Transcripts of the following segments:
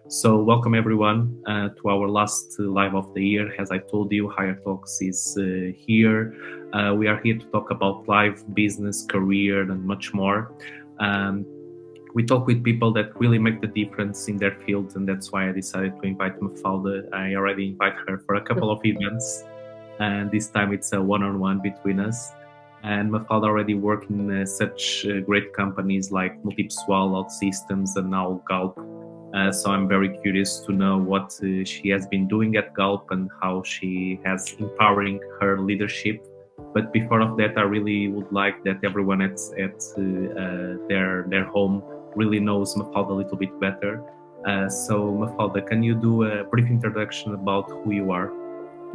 So, welcome everyone to our last live of the year. As I told you, Hiire Talks is here. We are here to talk about life, business, career, and much more. Um, we talk with people that really make the difference in their field, and that's why I decided to invite Mafalda. I already invited her for a couple of events, and this time it's a one-on-one between us. And Mafalda already worked in such great companies like Multipessoal, OutSystems, and now Galp. So I'm very curious to know what she has been doing at Galp and how she has empowering her leadership. But before of that, I really would like that everyone at their home really knows Mafalda a little bit better. So Mafalda, can you do a brief introduction about who you are?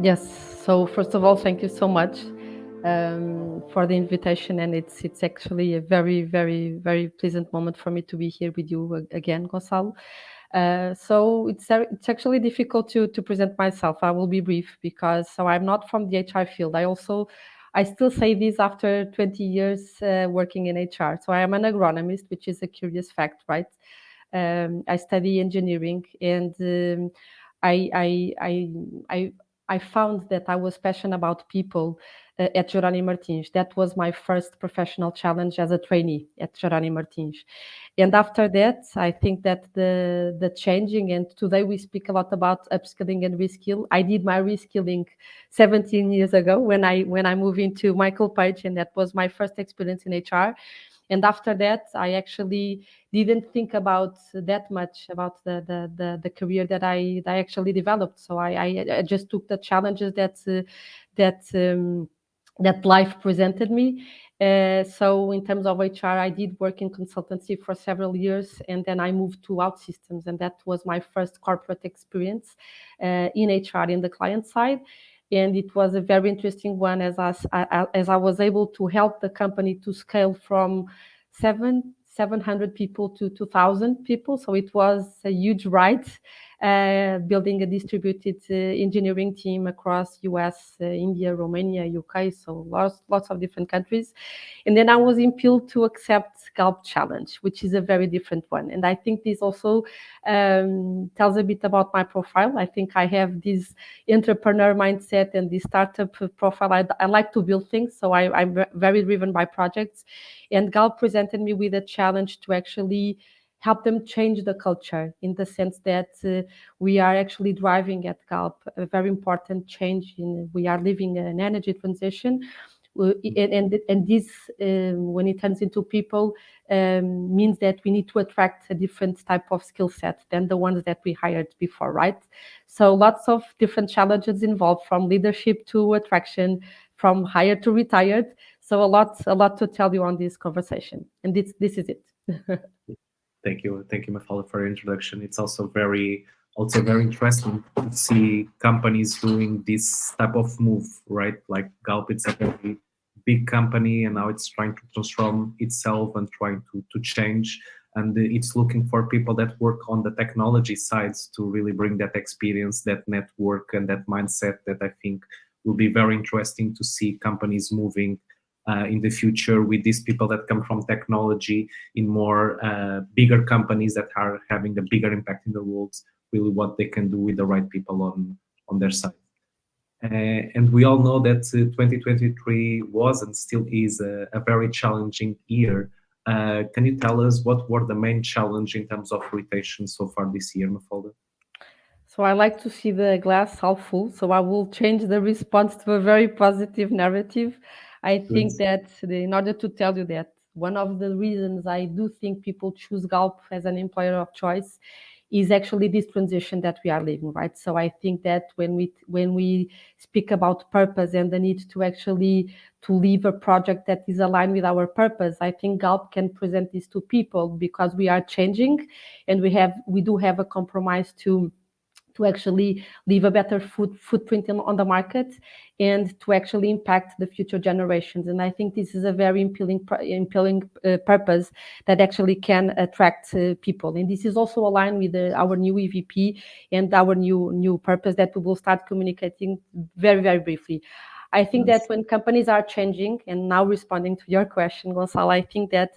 Yes. So first of all, thank you so much for the invitation, and it's actually a very pleasant moment for me to be here with you again, Gonçalo. So it's actually difficult to present myself. I will be brief because I'm not from the HR field. I still say this after 20 years working in HR. So I am an agronomist, which is a curious fact, right? I study engineering, and I, I, I, I, I found that I was passionate about people at Jerónimo Martins. That was my first professional challenge as a trainee at Jerónimo Martins. And after that, I think that the changing, and today we speak a lot about upskilling and reskill. I did my reskilling 17 years ago when I moved into Michael Page, and that was my first experience in HR. And after that, I actually didn't think about that much about the career that I actually developed. So I just took the challenges that that life presented me. So in terms of HR, I did work in consultancy for several years, and then I moved to OutSystems, and that was my first corporate experience in HR in the client side. And it was a very interesting one as I was able to help the company to scale from 700 people to 2,000 people. So it was a huge ride, building a distributed engineering team across US, India, Romania, UK, so lots of different countries. And then I was impelled to accept Galp Challenge, which is a very different one. And I think this also tells a bit about my profile. I think I have this entrepreneur mindset and this startup profile. I like to build things, so I'm very driven by projects. And Galp presented me with a challenge to actually help them change the culture in the sense that we are actually driving at Galp a very important change in we are living an energy transition. And this, when it turns into people, means that we need to attract a different type of skill set than the ones that we hired before, right? So lots of different challenges involved, from leadership to attraction, from hired to retired. So a lot to tell you on this conversation, and this is it. Thank you, Mafalda, for your introduction. It's also very interesting to see companies doing this type of move, right? Like Galp, it's a very big company, and now it's trying to transform itself and trying to change. And it's looking for people that work on the technology sides to really bring that experience, that network, and that mindset that I think will be very interesting to see companies moving in the future with these people that come from technology in more bigger companies that are having a bigger impact in the world, really what they can do with the right people on their side. And we all know that 2023 was and still is a very challenging year. Can you tell us what were the main challenge in terms of retention so far this year, Mafalda? So I like to see the glass half full. So I will change the response to a very positive narrative. I Good. think that in order to tell you that one of the reasons I do think people choose Galp as an employer of choice is actually this transition that we are living, right? So I think that when we speak about purpose and the need to actually to leave a project that is aligned with our purpose, I think Galp can present this to people because we are changing, and we do have a compromise to actually leave a better footprint on the market and to actually impact the future generations. And I think this is a very impelling purpose that actually can attract people. And this is also aligned with our new EVP and our new purpose that we will start communicating very briefly. I think that Nice. when companies are changing, and now responding to your question, Gonçalo, I think that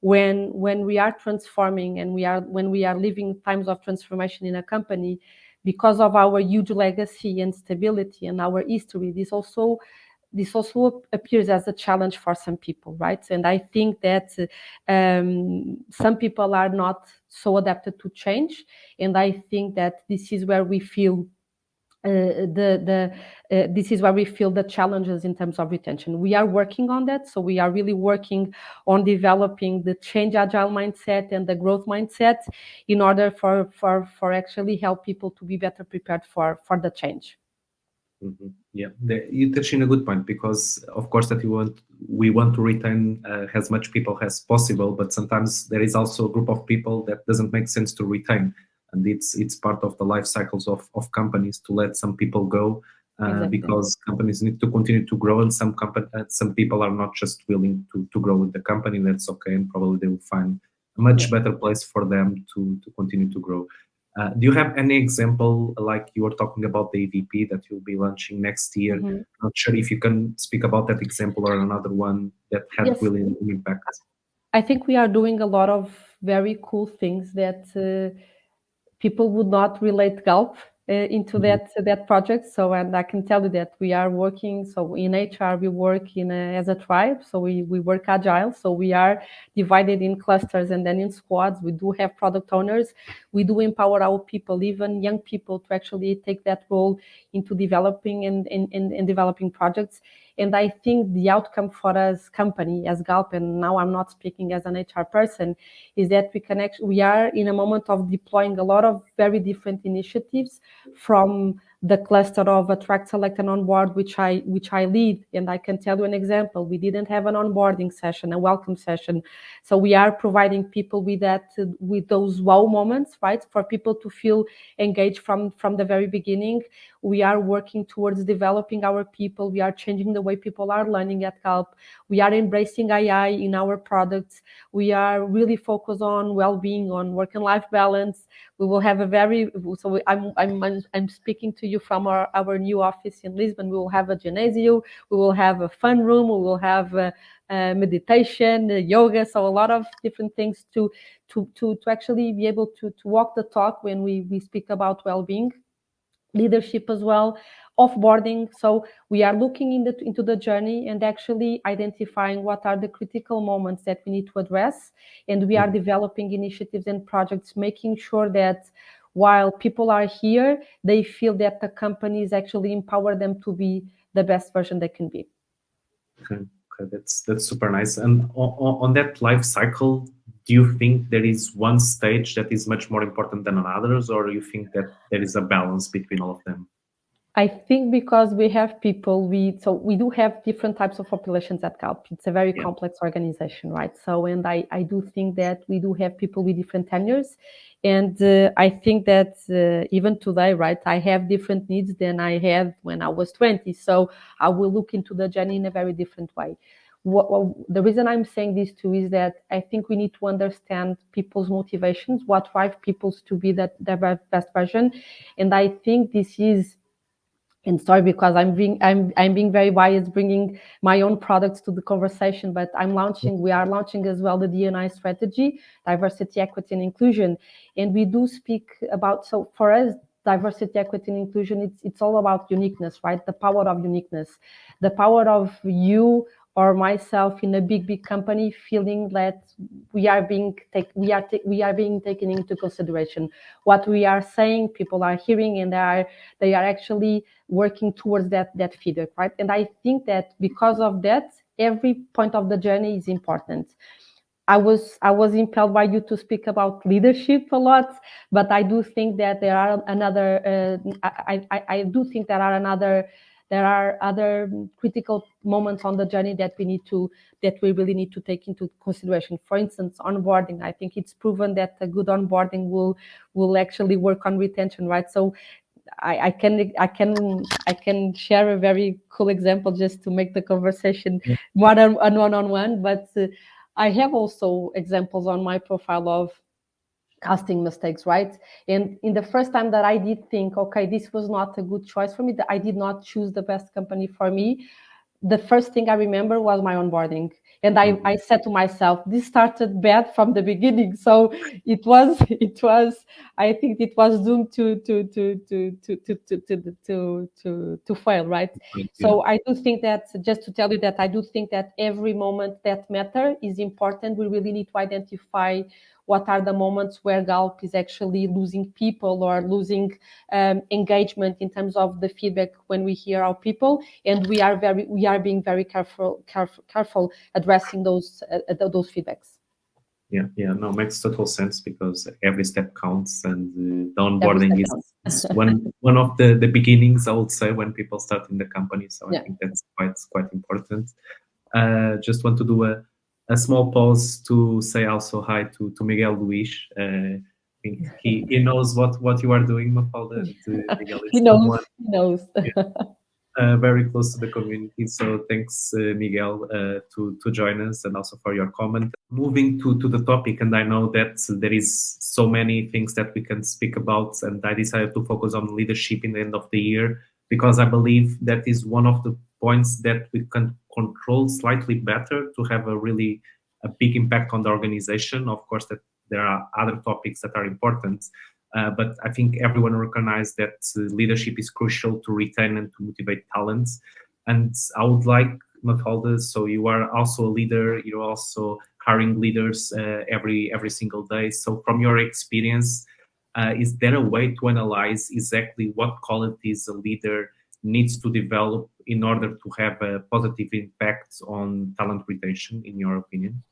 when we are transforming and when we are living times of transformation in a company, because of our huge legacy and stability and our history, this also appears as a challenge for some people, right? And I think that some people are not so adapted to change, and I think that this is where we feel this is where we feel the challenges in terms of retention. We are working on that, so we are really working on developing the change agile mindset and the growth mindset in order for actually help people to be better prepared for the change. Mm-hmm. Yeah, you touch in a good point, because of course that we want to retain as much people as possible, but sometimes there is also a group of people that doesn't make sense to retain, and it's part of the life cycles of companies to let some people go, Exactly. because companies need to continue to grow, and some people are not just willing to grow with the company. That's okay, and probably they will find a much better place for them to continue to grow. Do you have any example, like you were talking about the EVP that you'll be launching next year? Mm-hmm. Not sure if you can speak about that example or another one that had Yes, really an impact. I think we are doing a lot of very cool things that people would not relate Galp into Mhm. that project. So, and I can tell you that we are working. So in HR, we work as a tribe. So we work agile. So we are divided in clusters and then in squads. We do have product owners. We do empower our people, even young people, to actually take that role into developing and developing projects. And I think the outcome for us company as Galp, and now I'm not speaking as an HR person, is that we are in a moment of deploying a lot of very different initiatives, from the cluster of attract, select, and onboard, which I lead. And I can tell you an example. We didn't have an onboarding session, a welcome session. So we are providing people with those wow moments, right? For people to feel engaged from the very beginning. We are working towards developing our people. We are changing the way people are learning at Galp. We are embracing AI in our products. We are really focused on well-being, on work and life balance. We will have I'm speaking to you from our new office in Lisbon. We will have a gymnasium. We will have a fun room. We will have meditation, yoga. So a lot of different things to actually be able to walk the talk when we speak about well-being. Leadership as well, offboarding. So we are looking into the journey and actually identifying what are the critical moments that we need to address. And we are developing initiatives and projects, making sure that while people are here, they feel that the companies actually empower them to be the best version they can be. Okay, that's super nice. And on that life cycle, do you think there is one stage that is much more important than others, or you think that there is a balance between all of them? I think because we have people, we do have different types of populations at Galp. It's a very Yeah. complex organization, right? So, and I do think that we do have people with different tenures, and I think that even today, right, I have different needs than I had when I was 20. So I will look into the journey in a very different way. The reason I'm saying this too is that I think we need to understand people's motivations, what drives people to be their best version, and I think this is, and sorry because I'm being very biased, bringing my own products to the conversation, but we are launching as well the D&I strategy, diversity, equity, and inclusion, and we do speak about, so for us, diversity, equity, and inclusion, it's all about uniqueness, right? The power of uniqueness, the power of you or myself in a big company feeling that we are being taken into consideration. What we are saying, people are hearing, and they are actually working towards that feedback, right? And I think that because of that, every point of the journey is important. I was impelled by you to speak about leadership a lot, but I do think that there are I do think there are other critical moments on the journey that we really need to take into consideration. For instance, onboarding. I think it's proven that a good onboarding will actually work on retention, right? So I can share a very cool example just to make the conversation more than one-on-one, but I have also examples on my profile of casting mistakes, right? And in the first time that I did think, okay, this was not a good choice for me, that I did not choose the best company for me, the first thing I remember was my onboarding. And I said to myself, this started bad from the beginning. So I think it was doomed to fail, right? So I do think that, just to tell you that I do think that every moment that matter is important. We really need to identify what are the moments where Galp is actually losing people or losing engagement in terms of the feedback when we hear our people, and we are being very careful addressing those feedbacks. Yeah, no, makes total sense because every step counts, and the onboarding is one of the beginnings, I would say, when people start in the company. So I think that's quite important. Just want to do a small pause to say also hi to Miguel Luis. I think he knows what you are doing, Mafalda. Miguel is He knows. very close to the community. So thanks, Miguel, to join us and also for your comment. Moving to the topic, and I know that there is so many things that we can speak about, and I decided to focus on leadership in the end of the year because I believe that is one of the points that we can control slightly better to have a big impact on the organization. Of course, that there are other topics that are important, but I think everyone recognizes that leadership is crucial to retain and to motivate talents. And I would like, Mafalda, so you are also a leader, you're also hiring leaders every single day. So from your experience, is there a way to analyze exactly what qualities a leader needs to develop in order to have a positive impact on talent retention, in your opinion?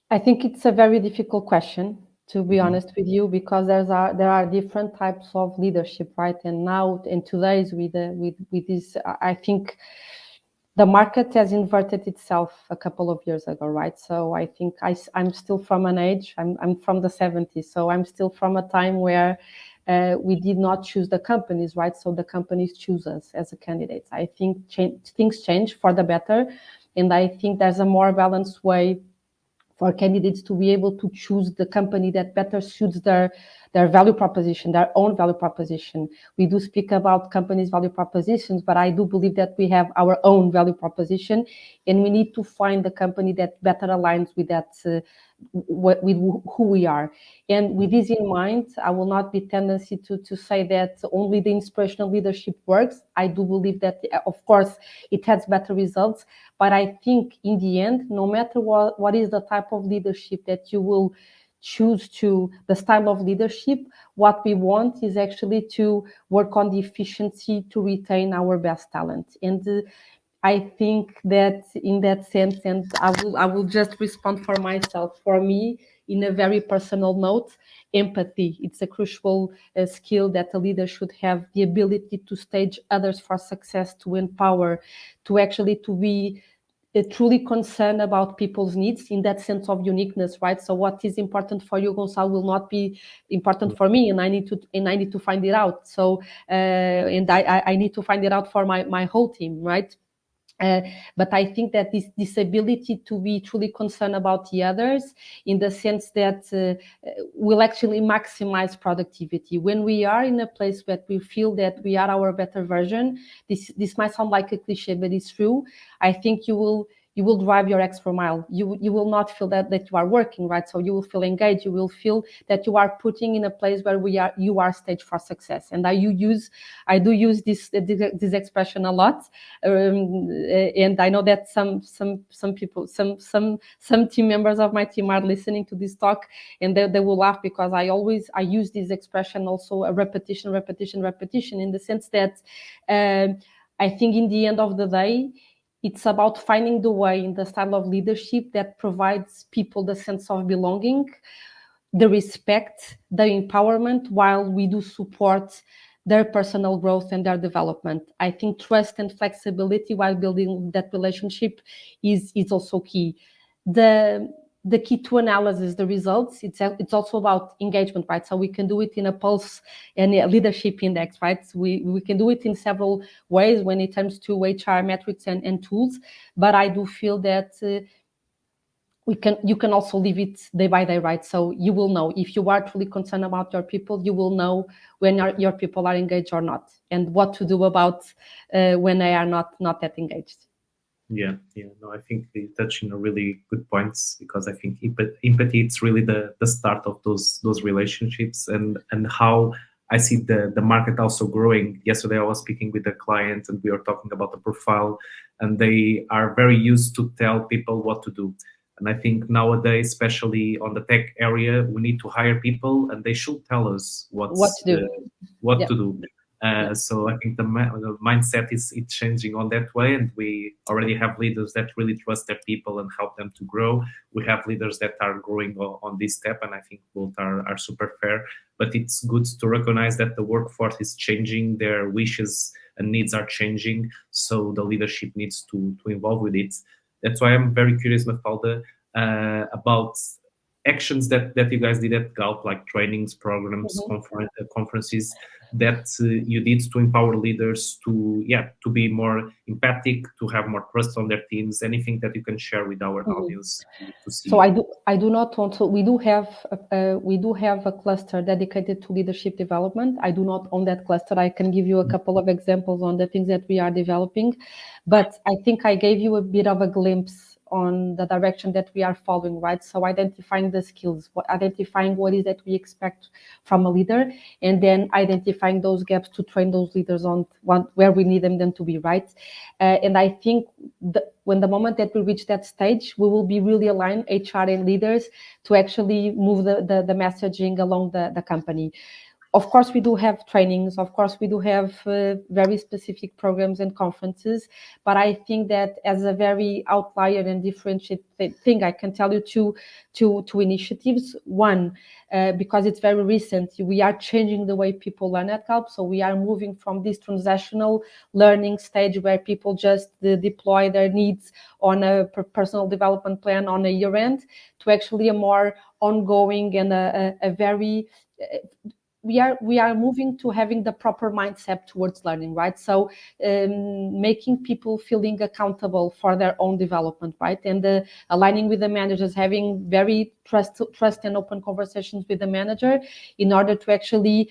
I think it's a very difficult question, to be honest with you, because there are different types of leadership, right? And now in today's with this, I think the market has inverted itself a couple of years ago, right? So I think I'm still from an age, I'm from the 70s, so I'm still from a time where we did not choose the companies, right? So the companies choose us as a candidate. I think things change for the better, and I think there's a more balanced way for candidates to be able to choose the company that better suits their value proposition, their own value proposition. We do speak about companies' value propositions, but I do believe that we have our own value proposition, and we need to find the company that better aligns with that, with who we are. And with this in mind, I will not be tendency to say that only the inspirational leadership works. I do believe that, of course, it has better results, but I think in the end, no matter what is the type of leadership that you will choose to, the style of leadership, what we want is actually to work on the efficiency to retain our best talent. And I think that in that sense, and I will just respond for myself. For me, in a very personal note, empathy. It's a crucial skill that a leader should have, the ability to stage others for success, to empower, to actually to be truly concerned about people's needs in that sense of uniqueness, right? So what is important for you, Gonçalo, will not be important for me, and I need to find it out. So and I need to find it out for my whole team, right? But I think that this ability to be truly concerned about the others, in the sense that will actually maximize productivity. When we are in a place where we feel that we are our better version, this might sound like a cliche, but it's true. I think you will drive your extra mile. You will not feel that you are working, right? So you will feel engaged. You will feel that you are putting in a place where you are staged for success. And I do use this expression a lot. And I know that some people, some team members of my team are listening to this talk, and they will laugh because I use this expression also, a repetition, in the sense that I think in the end of the day, it's about finding the way in the style of leadership that provides people the sense of belonging, the respect, the empowerment, while we do support their personal growth and their development. I think trust and flexibility while building that relationship is also key. The key to analysis, the results, it's also about engagement, right? So we can do it in a pulse and a leadership index, right? So we can do it in several ways when it comes to HR metrics and tools, but I do feel that you can also leave it day by day, right? So you will know if you are truly concerned about your people. You will know when your people are engaged or not, and what to do about when they are not that engaged. Yeah, yeah. No, I think you touch on a really good points, because I think empathy it's really the start of those relationships, and how I see the market also growing. Yesterday I was speaking with a client and we were talking about the profile, and they are very used to tell people what to do. And I think nowadays, especially on the tech area, we need to hire people and they should tell us What to do? what Yeah, to do. yeah. So I think the mindset is it's changing on that way, and we already have leaders that really trust their people and help them to grow. We have leaders that are growing on this step, and I think both are super fair. But it's good to recognize that the workforce is changing, their wishes and needs are changing, so the leadership needs to involve with it. That's why I'm very curious, Mafalda, about actions that you guys did at Galp, like trainings, programs, Mhm. conferences that you did to empower leaders to be more empathic, to have more trust on their teams. Anything that you can share with our Mhm. audience to So see? I do not want to. We do have a cluster dedicated to leadership development. I do not own that cluster. I can give you a couple of examples on the things that we are developing, but I think I gave you a bit of a glimpse on the direction that we are following, right? So identifying the skills, identifying what is that we expect from a leader, and then identifying those gaps to train those leaders on where we need them to be, right? And I think when the moment that we reach that stage, we will be really aligned, HR and leaders, to actually move the messaging along the company. Of course, we do have trainings. Of course, we do have very specific programs and conferences. But I think that as a very outlier and differentiated thing, I can tell you two initiatives. One, because it's very recent, we are changing the way people learn at Galp. So we are moving from this transactional learning stage where people just deploy their needs on a personal development plan on a year end to actually a more ongoing and a very we are moving to having the proper mindset towards learning, right? So making people feeling accountable for their own development, right? And aligning with the managers, having very trust and open conversations with the manager in order to actually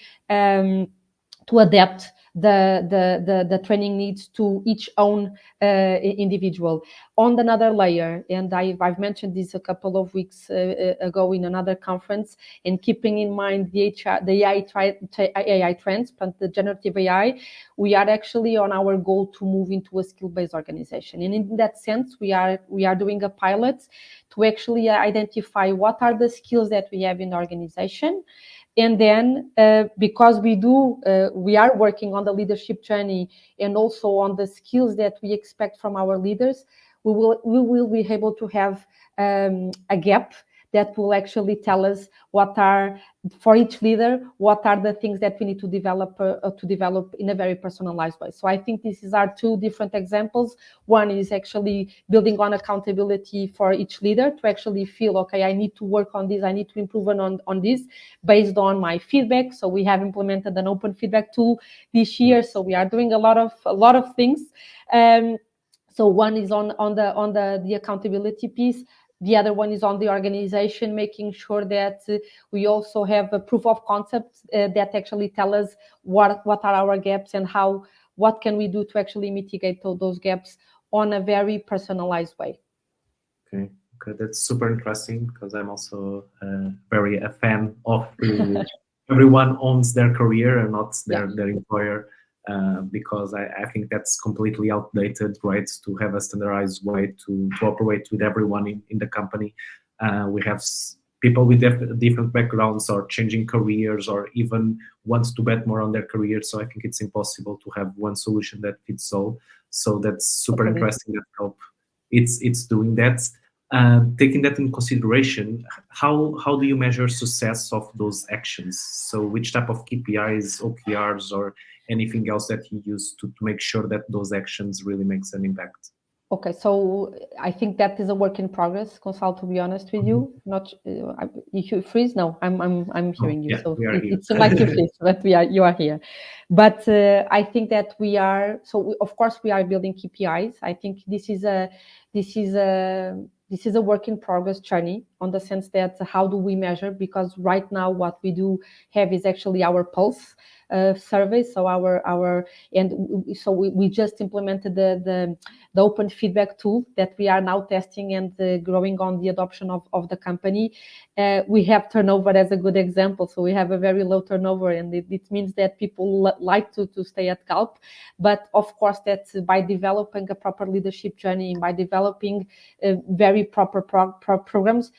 to adapt the training needs to each own individual. On another layer, and I've mentioned this a couple of weeks ago in another conference, and keeping in mind the AI trends, the generative AI, we are actually on our goal to move into a skill-based organization. And in that sense, we are doing a pilot to actually identify what are the skills that we have in the organization. And then because we are working on the leadership journey and also on the skills that we expect from our leaders, we will be able to have a gap that will actually tell us what are, for each leader, what are the things that we need to develop in a very personalized way. So I think this is our two different examples. One is actually building on accountability for each leader to actually feel, okay, I need to work on this, I need to improve on this based on my feedback. So we have implemented an open feedback tool this year. So we are doing a lot of things. So one is on the accountability piece. The other one is on the organization, making sure that we also have a proof of concept that actually tell us what are our gaps and what can we do to actually mitigate those gaps on a very personalized way. Okay, okay, that's super interesting, because I'm also very a fan of everyone owns their career and not Yeah. their employer, because I think that's completely outdated, right? To have a standardized way to operate with everyone in the company. We have people with different backgrounds or changing careers or even wants to bet more on their career. So I think it's impossible to have one solution that fits all. So that's super Totally. interesting that Help it's doing that. Taking that in consideration, how do you measure success of those actions? So which type of KPIs, OKRs, or anything else that you use to make sure that those actions really makes an impact? Okay, so I think that is a work in progress, Gonçalo, to be honest with Mhm. you. Not you freeze? No, I'm Oh, hearing you. yeah, So we are here. it seems like you freeze, but you are here. But I think that we are. So of course we are building KPIs. I think this is a work in progress journey on the sense that how do we measure? Because right now what we do have is actually our pulse survey. So we just implemented the open feedback tool that we are now testing and growing on the adoption of the company. We have turnover as a good example. So we have a very low turnover, and it means that people like to stay at Galp. But of course, that's by developing a proper leadership journey, by developing very proper programs.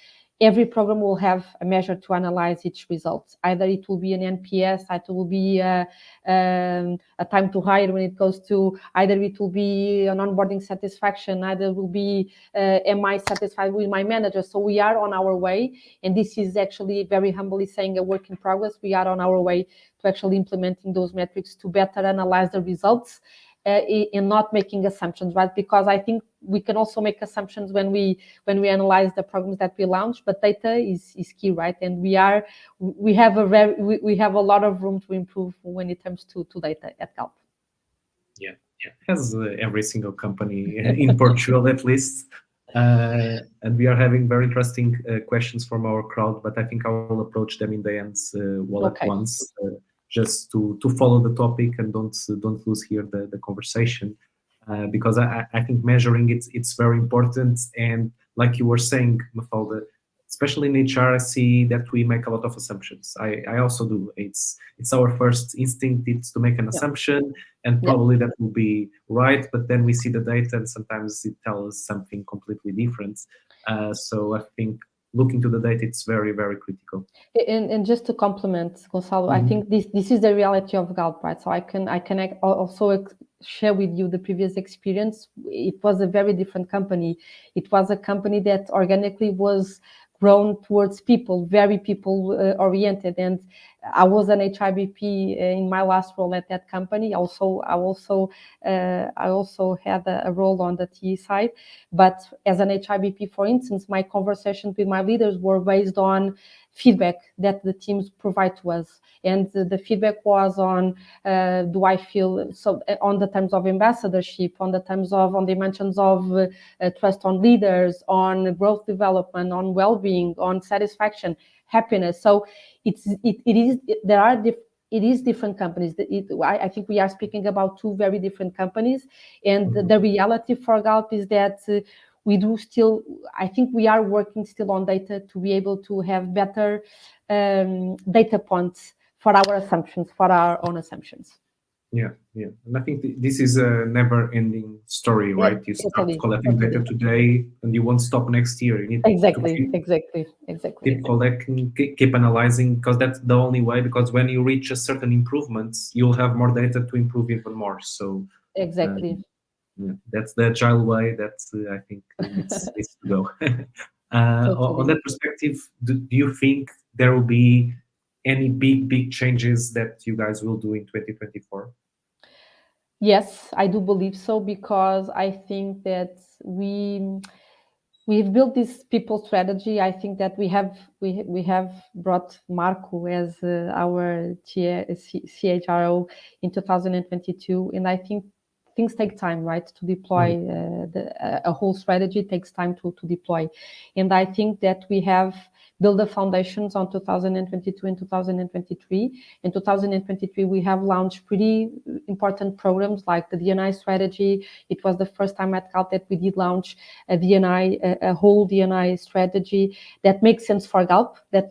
Every program will have a measure to analyze each result. Either it will be an NPS, either it will be a time to hire when it goes to, either it will be an onboarding satisfaction, either it will be am I satisfied with my manager? So we are on our way, and this is actually very humbly saying a work in progress. We are on our way to actually implementing those metrics to better analyze the results and not making assumptions, right? Because I think we can also make assumptions when we analyze the programs that we launch, but data is key, right? And we have a lot of room to improve when it comes to data at Galp. Yeah, as every single company in Portugal at least. And we are having very interesting questions from our crowd, but I think I will approach them in the end at once, just to follow the topic and don't lose here the conversation. Because I think measuring it's very important, and like you were saying, Mafalda, especially in HR, I see that we make a lot of assumptions. I also do. It's our first instinct, it's to make an assumption, and probably that will be right, but then we see the data and sometimes it tells us something completely different. So I think looking to the data, it's very, very critical. And just to complement Gonçalo, I think this is the reality of Galp, right? So I can also share with you the previous experience. It was a very different company. It was a company that organically was grown towards people, very people oriented. And I was an HRBP in my last role at that company. I also had a role on the TE side. But as an HRBP, for instance, my conversations with my leaders were based on feedback that the teams provide to us. And the feedback was on, do I feel, so on the terms of ambassadorship, on the dimensions of trust on leaders, on growth development, on well-being, on satisfaction, happiness. So it is different companies. I think we are speaking about two very different companies. And the reality for Galp is that I think we are working still on data to be able to have better data points for our assumptions, for our own assumptions. Yeah. And I think this is a never-ending story, right? You start collecting data today, and you won't stop next year. You need exactly. Keep collecting, keep analyzing, because that's the only way. Because when you reach a certain improvement, you'll have more data to improve even more. So exactly. That's the agile way that I think it's to go. On that perspective, do you think there will be any big changes that you guys will do in 2024? Yes, I do believe so, because I think that we've built this people strategy. I think that we have brought Marco as our CHRO in 2022, and I think things take time, right? To deploy a whole strategy takes time to deploy, and I think that we have build the foundations on 2022 and 2023. In 2023, we have launched pretty important programs like the D&I strategy. It was the first time at Galp that we did launch a whole D&I strategy that makes sense for Galp. I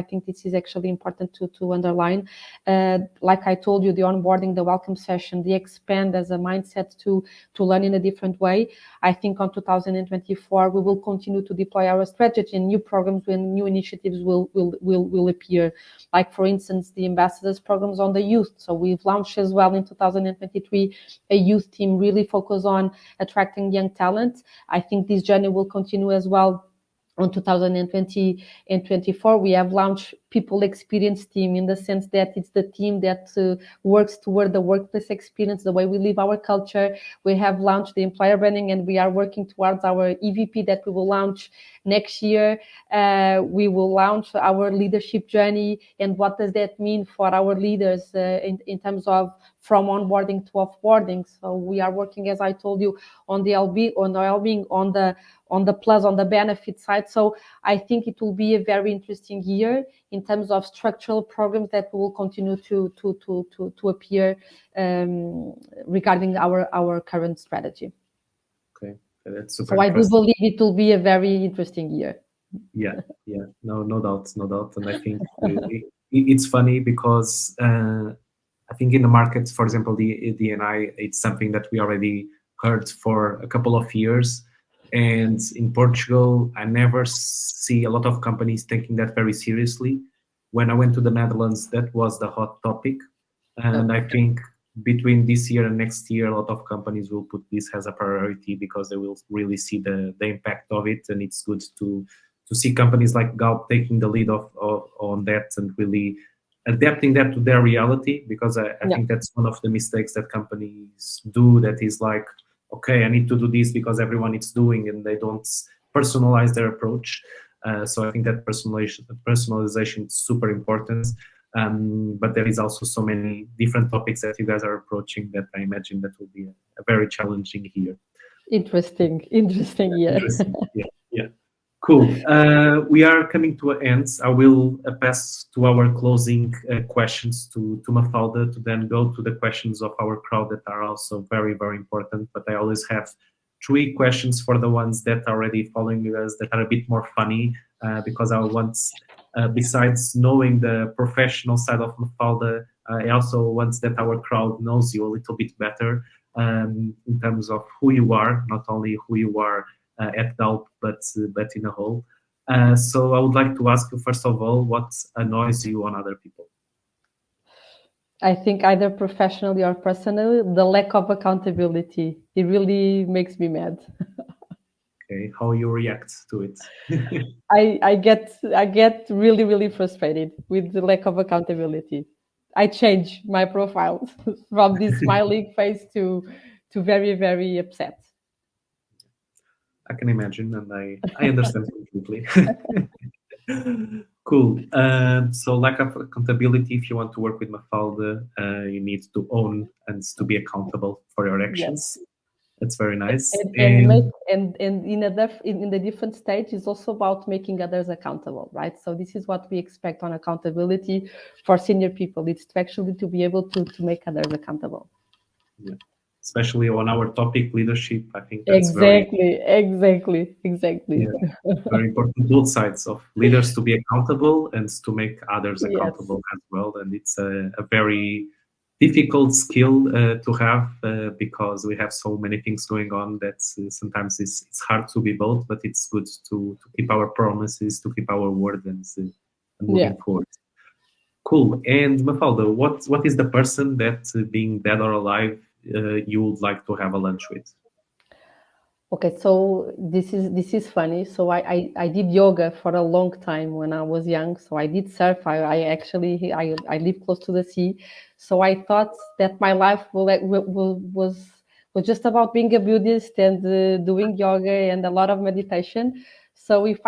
think this is actually important to underline. Like I told you, the onboarding, the welcome session, the expand as a mindset to learn in a different way. I think on 2024, we will continue to deploy our strategy and new programs when new initiatives will appear. Like, for instance, the ambassadors programs on the youth. So we've launched as well in 2023 a youth team really focused on attracting young talent. I think this journey will continue as well. On 2020 and 24, we have launched people experience team, in the sense that it's the team that works toward the workplace experience, the way we live our culture. We have launched the employer branding, and we are working towards our EVP that we will launch next year. We will launch our leadership journey, and what does that mean for our leaders in terms of from onboarding to offboarding. So we are working, as I told you, on the LB, on the well-being, on the plus, on the benefit side. So I think it will be a very interesting year in terms of structural programs that will continue to appear regarding our current strategy. Okay, that's super So I do interesting. believe it will be a very interesting year. Yeah, no doubt, no doubt. And I think it's funny because I think in the market, for example, the DNI, it's something that we already heard for a couple of years. And in Portugal, I never see a lot of companies taking that very seriously. When I went to the Netherlands, that was the hot topic. And I think between this year and next year, a lot of companies will put this as a priority because they will really see the impact of it. And it's good to see companies like Galp taking the lead on that and really adapting that to their reality, because I think that's one of the mistakes that companies do, that is like, okay, I need to do this because everyone is doing, and they don't personalize their approach. So I think that personalization is super important. But there is also so many different topics that you guys are approaching that I imagine that will be a very challenging year. Interesting year. Interesting. Yeah. Cool. We are coming to an end. I will pass to our closing questions to Mafalda, to then go to the questions of our crowd that are also very, very important. But I always have 3 questions for the ones that are already following us that are a bit more funny, because I want, besides knowing the professional side of Mafalda, I also want that our crowd knows you a little bit better in terms of who you are, not only who you are at Galp, but in a whole. So I would like to ask you, first of all, what annoys you on other people? I think either professionally or personally, the lack of accountability. It really makes me mad. Okay, how you react to it? I get really, really frustrated with the lack of accountability. I change my profile from this smiling face to very, very upset. I can imagine, and I understand completely. Cool. So lack of accountability. If you want to work with Mafalda, you need to own and to be accountable for your actions. Yes. That's very nice. And in the different stage is also about making others accountable, right? So this is what we expect on accountability for senior people. It's to actually to be able to make others accountable. Yeah. Especially on our topic, leadership. I think that's very very important. Both sides of leaders to be accountable and to make others accountable as well. And it's a very difficult skill to have because we have so many things going on that sometimes it's hard to be both, but it's good to keep our promises, to keep our word, and moving forward. Cool. And Mafalda, what is the person that, being dead or alive, you would like to have a lunch with? Okay, so this is funny. So I did yoga for a long time when I was young. So I did surf. I actually live close to the sea. So I thought that my life was just about being a Buddhist and doing yoga and a lot of meditation. So if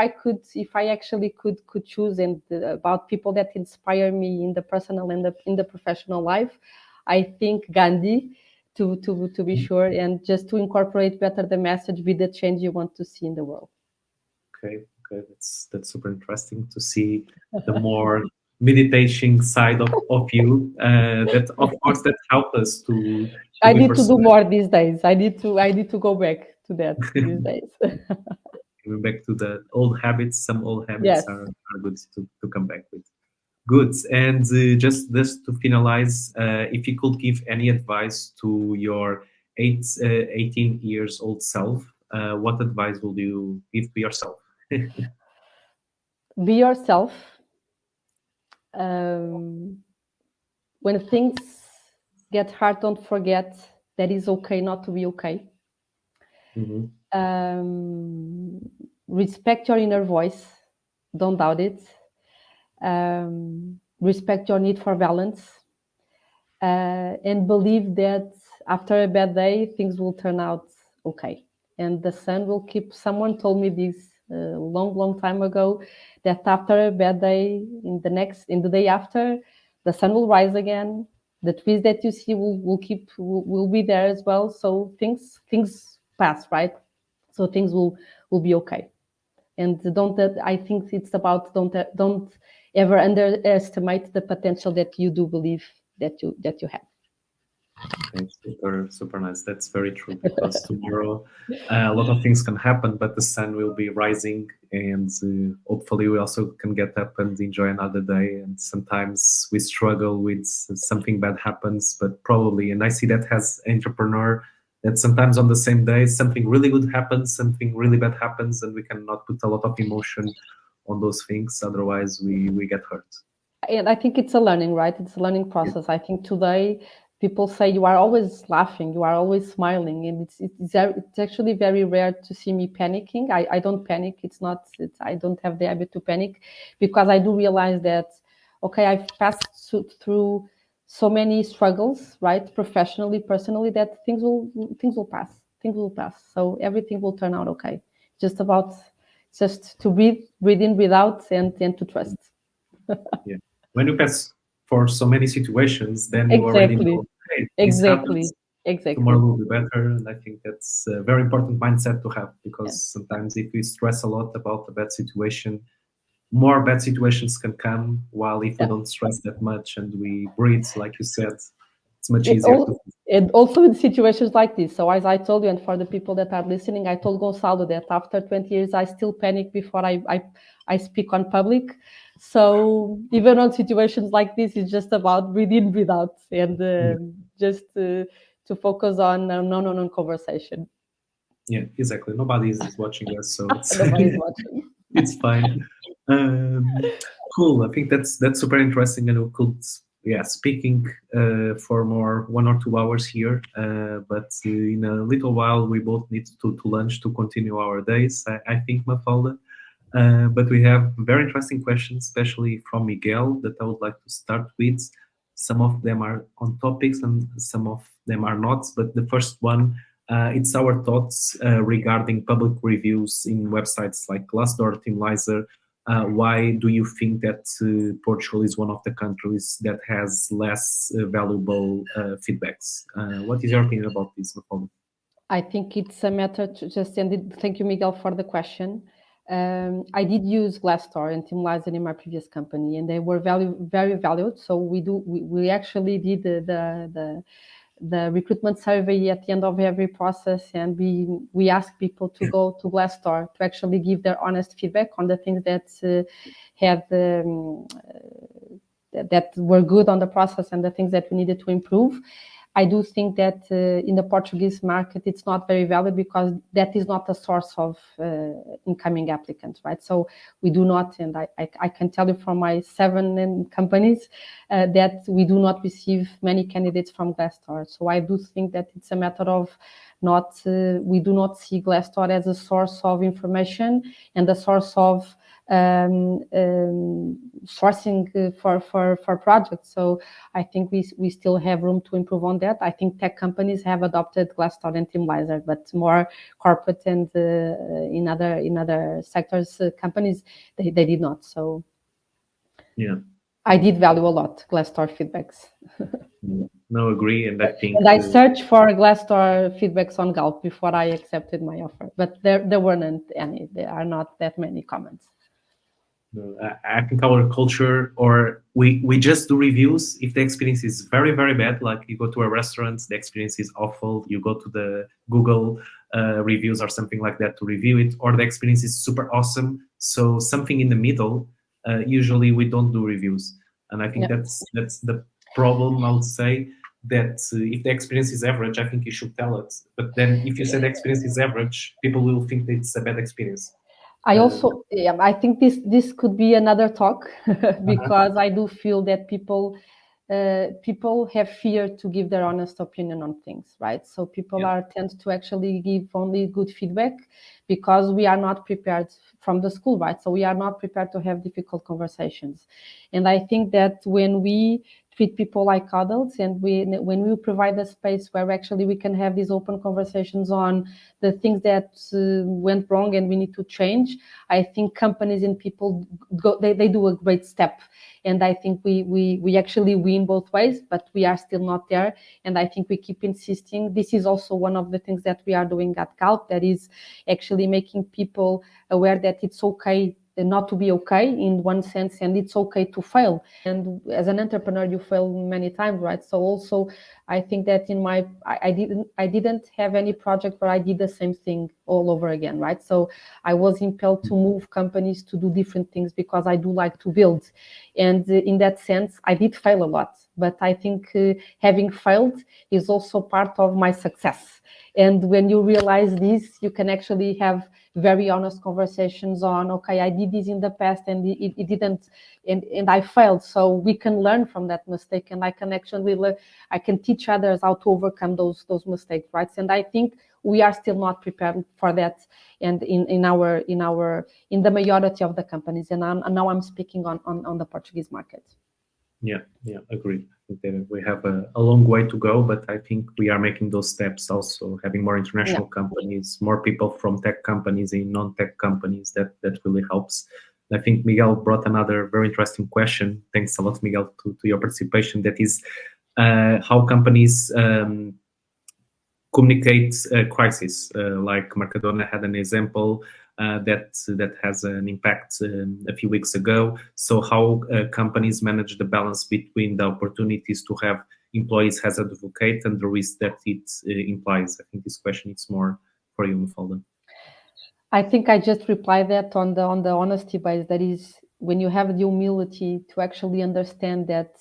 I actually could choose and about people that inspire me in the personal and in the professional life, I think Gandhi. To be sure, and just to incorporate better the message, be the change you want to see in the world. Okay, that's super interesting to see the more meditation side of you. That of course that helps us to I need to do more these days. I need to go back to that these days. Going back to the old habits. Some old habits are good to come back with. Good. And just to finalize, if you could give any advice to your 18 years old self, what advice will you give to yourself? Be yourself. When things get hard, don't forget that it's okay not to be okay. Mm-hmm. Respect your inner voice. Don't doubt it. Respect your need for balance. And believe that after a bad day, things will turn out okay. And the sun will keep. Someone told me this long time ago, that after a bad day, in the day after, the sun will rise again, The trees that you see will be there as well. So things pass, right? So things will be okay. And don't I think it's about don't ever underestimate the potential that you do believe that you have. Okay, super nice. That's very true because tomorrow a lot of things can happen, but the sun will be rising, and hopefully we also can get up and enjoy another day. And sometimes we struggle with something bad happens, but probably, and I see that as entrepreneur, that sometimes on the same day something really good happens, something really bad happens, and we cannot put a lot of emotion on those things. Otherwise, we get hurt. And I think it's a learning, right? It's a learning Yeah. process. I think today people say you are always laughing, you are always smiling, and it's actually very rare to see me panicking. I don't panic. I don't have the habit to panic, because I do realize that okay, I've passed through so many struggles, right? Professionally, personally, that things will pass. Things will pass. So everything will turn out okay. Just about just to breathe in, breathe out, and to trust. Yeah. When you pass for so many situations, then you already Exactly. know, hey, this Exactly. happens, Exactly. tomorrow will be better. And I think that's a very important mindset to have, Yeah. because sometimes if we stress a lot about a bad situation, more bad situations can come. While if we Yeah. don't stress that much and we breathe, like you said, it's much It easier to. all and also in situations like this. So as I told you, and for the people that are listening, I told Gonçalo that after 20 years, I still panic before I speak on public. So even on situations like this, it's just about breathe in, breathe out, and Yeah, just to focus on non conversation. yeah, exactly. Nobody is watching us, so it's Nobody's watching. it's fine. Um, cool. I think that's super interesting, and we could, yeah, speaking for more 1 or 2 hours here. But in a little while, we both need to lunch to continue our days. I think, Mafalda. But we have very interesting questions, especially from Miguel, that I would like to start with. Some of them are on topics and some of them are not. But the first one, it's our thoughts regarding public reviews in websites like Glassdoor, TeamLizer. Why do you think that Portugal is one of the countries that has less valuable feedbacks? What is your opinion about this, Mafalda? I think it's a matter to just end it. Thank you, Miguel, for the question. I did use Glassdoor and TeamLizer in my previous company, and they were very valued. So we actually did the recruitment survey at the end of every process, and we asked people to go to Glassdoor to actually give their honest feedback on the things that had that were good on the process and the things that we needed to improve. I do think that in the Portuguese market, it's not very valid because that is not the source of incoming applicants, right? So we do not, and I can tell you from my 7 companies that we do not receive many candidates from Glassdoor. So I do think that it's a matter of we do not see Glassdoor as a source of information and a source of sourcing for projects. So I think we still have room to improve on that. I think tech companies have adopted Glassdoor and TeamLizer, but more corporate and in other sectors companies they did not. So Yeah, I did value a lot Glassdoor feedbacks. no, agree, and I think. And I searched for Glassdoor feedbacks on Galp before I accepted my offer, but there weren't any. There are not that many comments. No, I think our culture, or we just do reviews if the experience is very bad. Like you go to a restaurant, the experience is awful. You go to the Google reviews or something like that to review it, or the experience is super awesome. So something in the middle. Usually we don't do reviews, and I think Yeah. that's the problem. I would say that if the experience is average, I think you should tell it. But then if you say the experience is average, people will think that it's a bad experience. I think this could be another talk Uh-huh. because I do feel that people have fear to give their honest opinion on things, right? So people Yeah. are tend to actually give only good feedback because we are not prepared from the school, right? So we are not prepared to have difficult conversations. And I think that when we treat people like adults, and when we provide a space where actually we can have these open conversations on the things that went wrong and we need to change, I think companies and people they do a great step. And I think we actually win both ways, but we are still not there. And I think we keep insisting. This is also one of the things that we are doing at Galp, that is actually making people aware that it's okay not to be okay in one sense, and it's okay to fail. And as an entrepreneur, you fail many times, right? So also, I think that in my I didn't have any project where I did the same thing all over again, right? So I was impelled to move companies to do different things because I do like to build, and in that sense, I did fail a lot. But I think having failed is also part of my success. And when you realize this, you can actually have very honest conversations on, okay, I did this in the past and it didn't, and I failed. So we can learn from that mistake, and I can actually I can teach others how to overcome those mistakes, right? And I think we are still not prepared for that, and in the majority of the companies. And now I'm speaking on the Portuguese market. Yeah, agreed. I think that we have a long way to go, but I think we are making those steps also, having more international companies, more people from tech companies and non-tech companies. That really helps. I think Miguel brought another very interesting question. Thanks a lot, Miguel, to your participation. That is how companies communicate crisis. Like Mercadona had an example that has an impact a few weeks ago. So how companies manage the balance between the opportunities to have employees as advocate and the risk that it implies. I think this question is more for you, Mafalda. I think I just replied that on the honesty base. That is, when you have the humility to actually understand that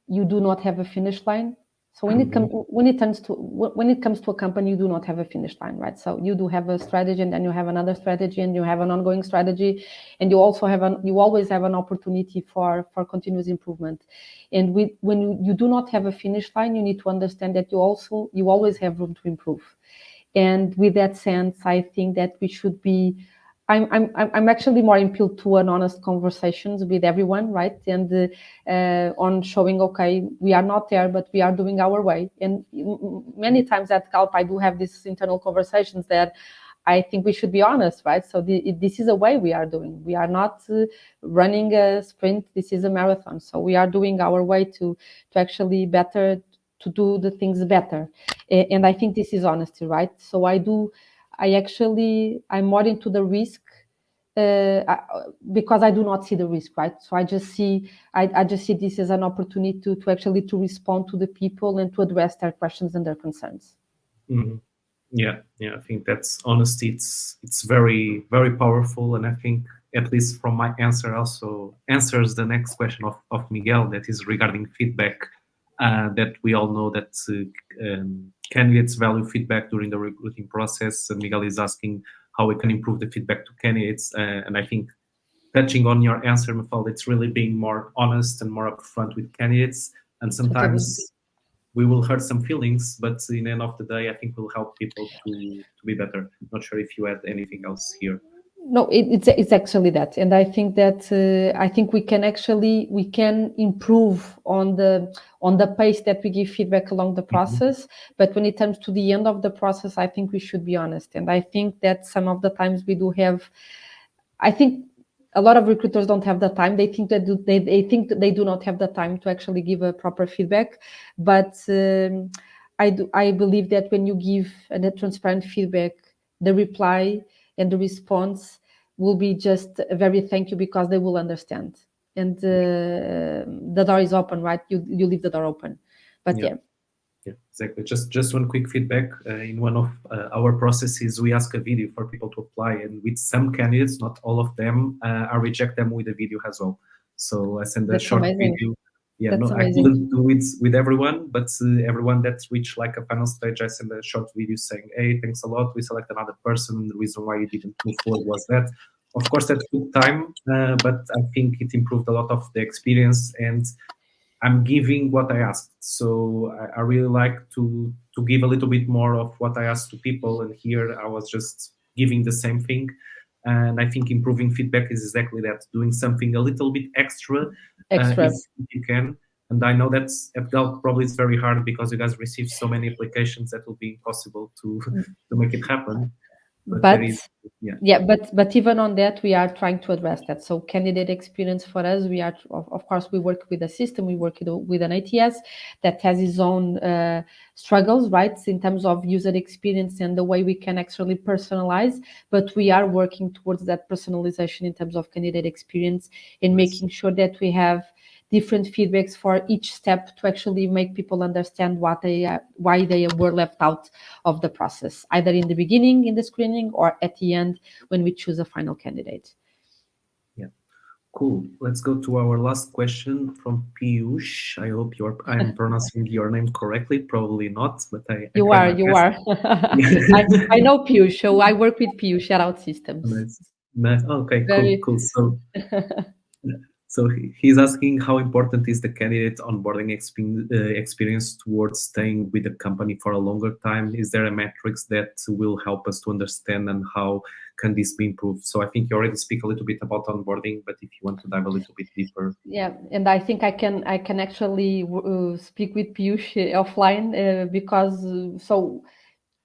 you do not have a finish line. So when it comes to a company, you do not have a finish line, right? So you do have a strategy, and then you have another strategy, and you have an ongoing strategy, and you also always have an opportunity for continuous improvement. And when you do not have a finish line, you need to understand that you always have room to improve. And with that sense, I think that we should be. I'm actually more impelled to an honest conversations with everyone, right? And on showing, okay, we are not there, but we are doing our way. And many times at Galp, I do have these internal conversations that I think we should be honest, right? So this is a way we are doing. We are not running a sprint. This is a marathon. So we are doing our way to actually better, to do the things better. And I think this is honesty, right? So I'm more into the risk because I do not see the risk, right? So I just see this as an opportunity to actually to respond to the people and to address their questions and their concerns. Mm-hmm. Yeah, I think that's honesty. It's very, very powerful, and I think at least from my answer also answers the next question of Miguel, that is regarding feedback. That we all know that candidates value feedback during the recruiting process. Miguel is asking how we can improve the feedback to candidates. And I think touching on your answer, Mafalda, it's really being more honest and more upfront with candidates. And sometimes we will hurt some feelings, but in the end of the day, I think we'll help people to be better. Not sure if you had anything else here. No, it's actually that, and I think that I think we can improve on the pace that we give feedback along the process. But when it comes to the end of the process, I think we should be honest, and I think that some of the times we do have. I think a lot of recruiters don't have the time. They think that they do not have the time to actually give a proper feedback, but I believe that when you give a transparent feedback, the reply and the response will be just a very thank you, because they will understand. And the door is open, right? You leave the door open. But yeah, exactly. Just one quick feedback. In one of our processes, we ask a video for people to apply, and with some candidates, not all of them, I reject them with a video as well. So I send a short video. Yeah, That's I couldn't do it with everyone, but everyone that reached like a final stage, I send a short video saying, "Hey, thanks a lot. We select another person. The reason why you didn't move forward was that." Of course, that took time, but I think it improved a lot of the experience, and I'm giving what I asked. So I really like to give a little bit more of what I asked to people, and here I was just giving the same thing. And I think improving feedback is exactly that, doing something a little bit extra, Extra. if you can. And I know that's at Galp probably it's very hard because you guys receive so many applications that will be impossible to to make it happen. But there But is, yeah, yeah, but even on that, we are trying to address that. So candidate experience for us, we are of course we work with a system, we work with an ATS that has its own struggles, right, in terms of user experience and the way we can actually personalize. But we are working towards that personalization in terms of candidate experience and nice. making sure that we have different feedbacks for each step to actually make people understand what why they were left out of the process, either in the beginning in the screening or at the end when we choose a final candidate. Yeah, cool. Let's go to our last question from Piyush. I hope I'm pronouncing your name correctly. Probably not, but I You tried are, my you best. are. I know Piyush, so I work with Piyush, shout out systems. Nice. Nice. Okay, cool, Very. cool. So he's asking how important is the candidate onboarding experience towards staying with the company for a longer time? Is there a metrics that will help us to understand, and how can this be improved? So I think you already speak a little bit about onboarding, but if you want to dive a little bit deeper. Yeah, and I think I can actually speak with Piyush offline because so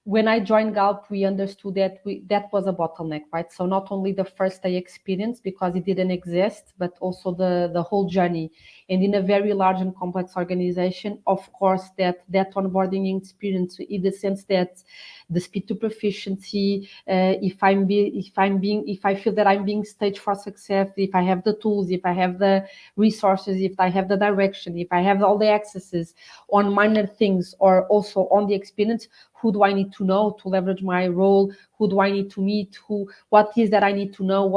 when I joined Galp, we understood that that was a bottleneck, right? So not only the first day experience because it didn't exist, but also the whole journey. And in a very large and complex organization, of course, that onboarding experience, in the sense that the speed to proficiency, if I feel that I'm being staged for success, if I have the tools, if I have the resources, if I have the direction, if I have all the accesses on minor things or also on the experience, who do I need to know to leverage my role? Who do I need to meet? What is that I need to know?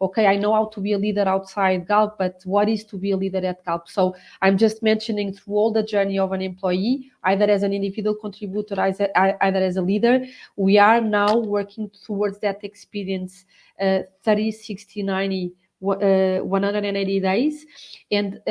Okay, I know how to be a leader outside Galp, but what is to be a leader at Galp? So I'm just mentioning through all the journey of an employee, either as an individual contributor, either as a leader, we are now working towards that experience 30, 60, 90, 180 days, and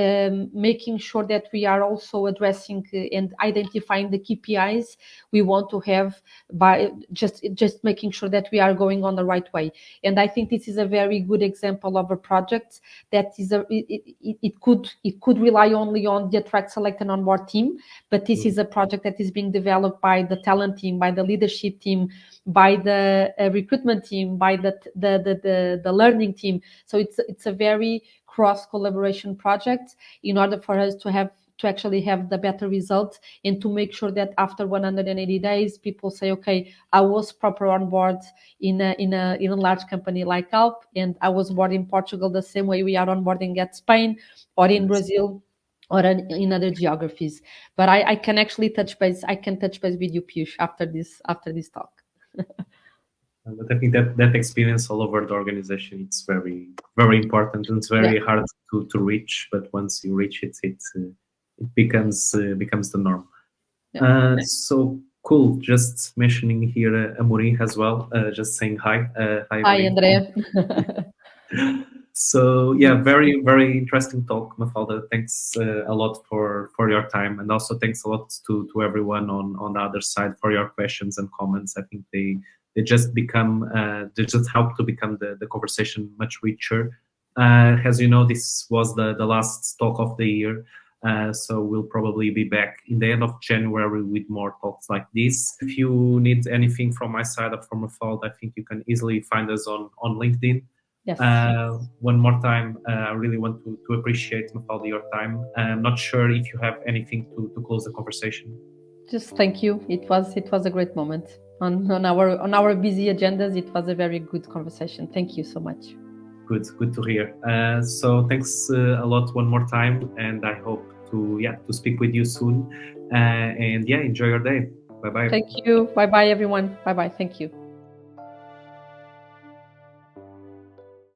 making sure that we are also addressing and identifying the KPIs we want to have by just making sure that we are going on the right way. And I think this is a very good example of a project that is it could rely only on the attract, select, and onboard team, but this is a project that is being developed by the talent team, by the leadership team, by the recruitment team, by the learning team. So it's a very cross collaboration project in order for us to actually have the better results and to make sure that after 180 days, people say, okay, I was proper on board in a large company like Galp, and I was board in Portugal the same way we are onboarding at Spain or in Nice. Brazil or in other geographies. But I can actually touch base. I can touch base with you, Piyush, after this talk. But I think that experience all over the organization, it's very, very important, and it's very Yeah. hard to reach. But once you reach it, it becomes the norm. Yeah. So cool. Just mentioning here Amorim as well. Just saying hi. Hi, Hi, Amorim. Andrea. So yeah, very, very interesting talk, Mafalda. Thanks a lot for your time, and also thanks a lot to everyone on the other side for your questions and comments. I think they just become they just help to become the conversation much richer. As you know, this was the last talk of the year. So we'll probably be back in the end of January with more talks like this. If you need anything from my side or from Mafalda, I think you can easily find us on LinkedIn. Yes. One more time, I really want to appreciate, Mafalda, your time. I'm not sure if you have anything to close the conversation. Just thank you. It was a great moment on our busy agendas. It was a very good conversation. Thank you so much. Good to hear. So thanks a lot one more time, and I hope to speak with you soon. And yeah, enjoy your day. Bye bye. Thank you. Bye bye, everyone. Bye bye. Thank you.